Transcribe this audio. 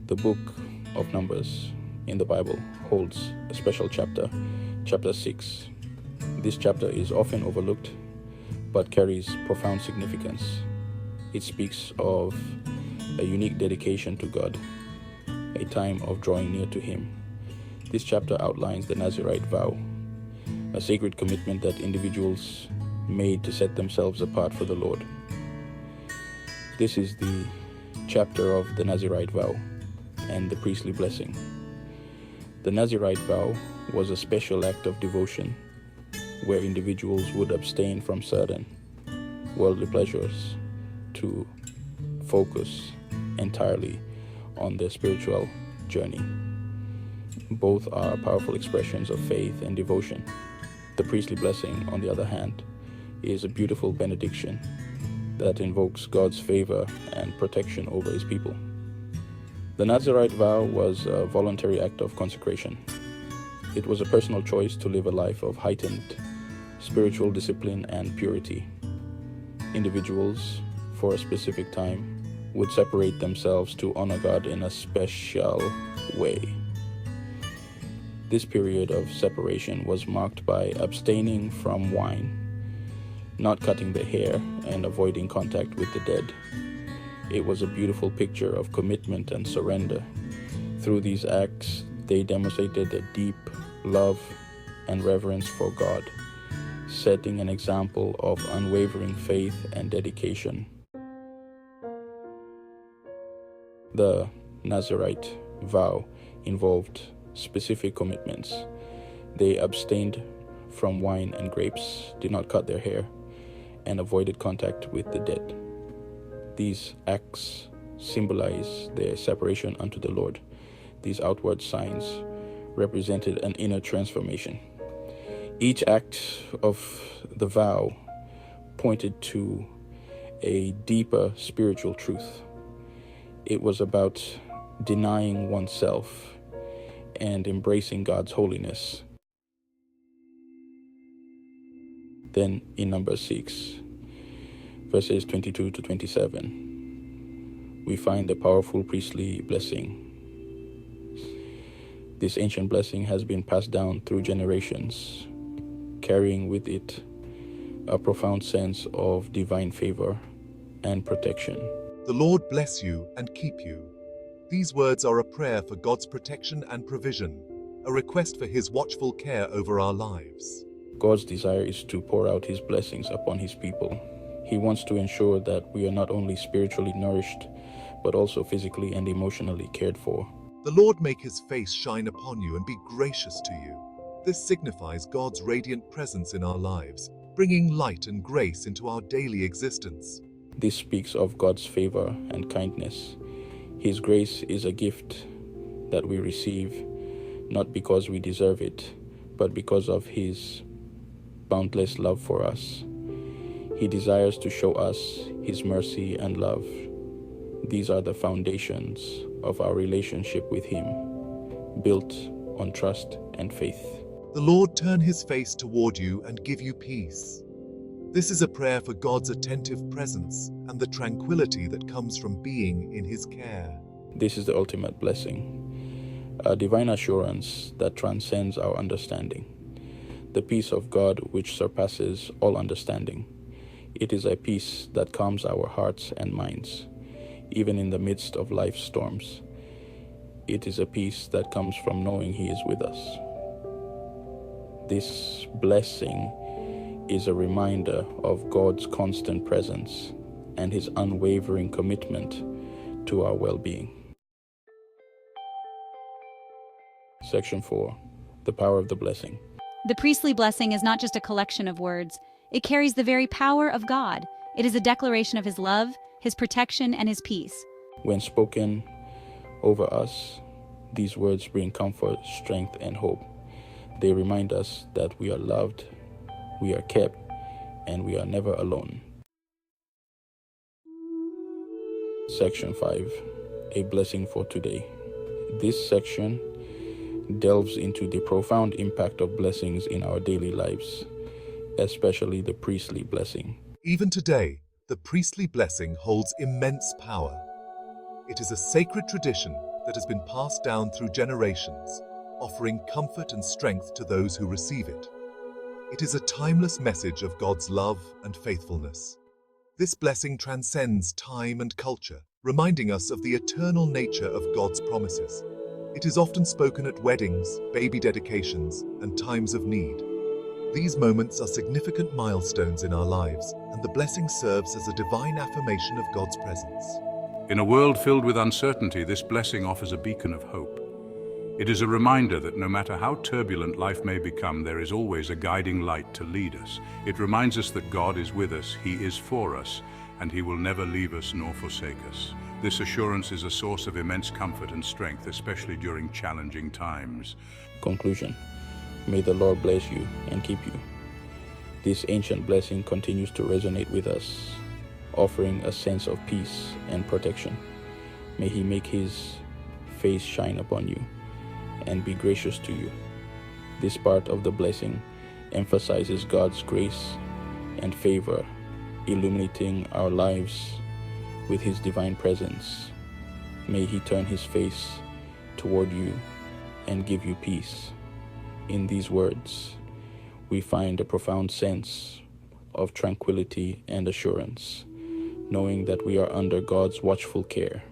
The book of Numbers in the Bible holds a special chapter, chapter 6. This chapter is often overlooked but carries profound significance. It speaks of a unique dedication to God, a time of drawing near to Him. This chapter outlines the Nazirite Vow, a sacred commitment that individuals made to set themselves apart for the Lord. This is the chapter of the Nazirite Vow and the priestly blessing. The Nazirite Vow was a special act of devotion where individuals would abstain from certain worldly pleasures to focus entirely on their spiritual journey. Both are powerful expressions of faith and devotion. The priestly blessing, on the other hand, is a beautiful benediction that invokes God's favor and protection over His people. The Nazarite vow was a voluntary act of consecration. It was a personal choice to live a life of heightened spiritual discipline and purity. Individuals, for a specific time, would separate themselves to honor God in a special way. This period of separation was marked by abstaining from wine, not cutting the hair, and avoiding contact with the dead. It was a beautiful picture of commitment and surrender. Through these acts, they demonstrated a deep love and reverence for God, setting an example of unwavering faith and dedication. The Nazirite vow involved specific commitments. They abstained from wine and grapes, did not cut their hair, and avoided contact with the dead. These acts symbolize their separation unto the Lord. These outward signs represented an inner transformation. Each act of the vow pointed to a deeper spiritual truth. It was about denying oneself and embracing God's holiness. Then in Numbers 6, verses 22 to 27, we find the powerful priestly blessing. This ancient blessing has been passed down through generations, carrying with it a profound sense of divine favor and protection. The Lord bless you and keep you. These words are a prayer for God's protection and provision, a request for His watchful care over our lives. God's desire is to pour out His blessings upon His people. He wants to ensure that we are not only spiritually nourished, but also physically and emotionally cared for. The Lord make His face shine upon you and be gracious to you. This signifies God's radiant presence in our lives, bringing light and grace into our daily existence. This speaks of God's favor and kindness. His grace is a gift that we receive, not because we deserve it, but because of His boundless love for us. He desires to show us His mercy and love. These are the foundations of our relationship with Him, built on trust and faith. The Lord turn His face toward you and give you peace. This is a prayer for God's attentive presence and the tranquility that comes from being in His care. This is the ultimate blessing, a divine assurance that transcends our understanding, the peace of God which surpasses all understanding. It is a peace that calms our hearts and minds, even in the midst of life's storms. It is a peace that comes from knowing He is with us. This blessing is a reminder of God's constant presence and His unwavering commitment to our well-being. Section 4. The power of the blessing. The priestly blessing is not just a collection of words. It carries the very power of God. It is a declaration of His love, His protection, and His peace. When spoken over us, these words bring comfort, strength, and hope. They remind us that we are loved, we are kept, and we are never alone. Section 5. A blessing for today. This section delves into the profound impact of blessings in our daily lives, especially the priestly blessing. Even today, the priestly blessing holds immense power. It is a sacred tradition that has been passed down through generations, offering comfort and strength to those who receive it. It is a timeless message of God's love and faithfulness. This blessing transcends time and culture, reminding us of the eternal nature of God's promises. It is often spoken at weddings, baby dedications, and times of need. These moments are significant milestones in our lives, and the blessing serves as a divine affirmation of God's presence. In a world filled with uncertainty, this blessing offers a beacon of hope. It is a reminder that no matter how turbulent life may become, there is always a guiding light to lead us. It reminds us that God is with us, He is for us, and He will never leave us nor forsake us. This assurance is a source of immense comfort and strength, especially during challenging times. Conclusion. May the Lord bless you and keep you. This ancient blessing continues to resonate with us, offering a sense of peace and protection. May He make His face shine upon you and be gracious to you. This part of the blessing emphasizes God's grace and favor, illuminating our lives with His divine presence. May He turn His face toward you and give you peace. In these words, we find a profound sense of tranquility and assurance, knowing that we are under God's watchful care.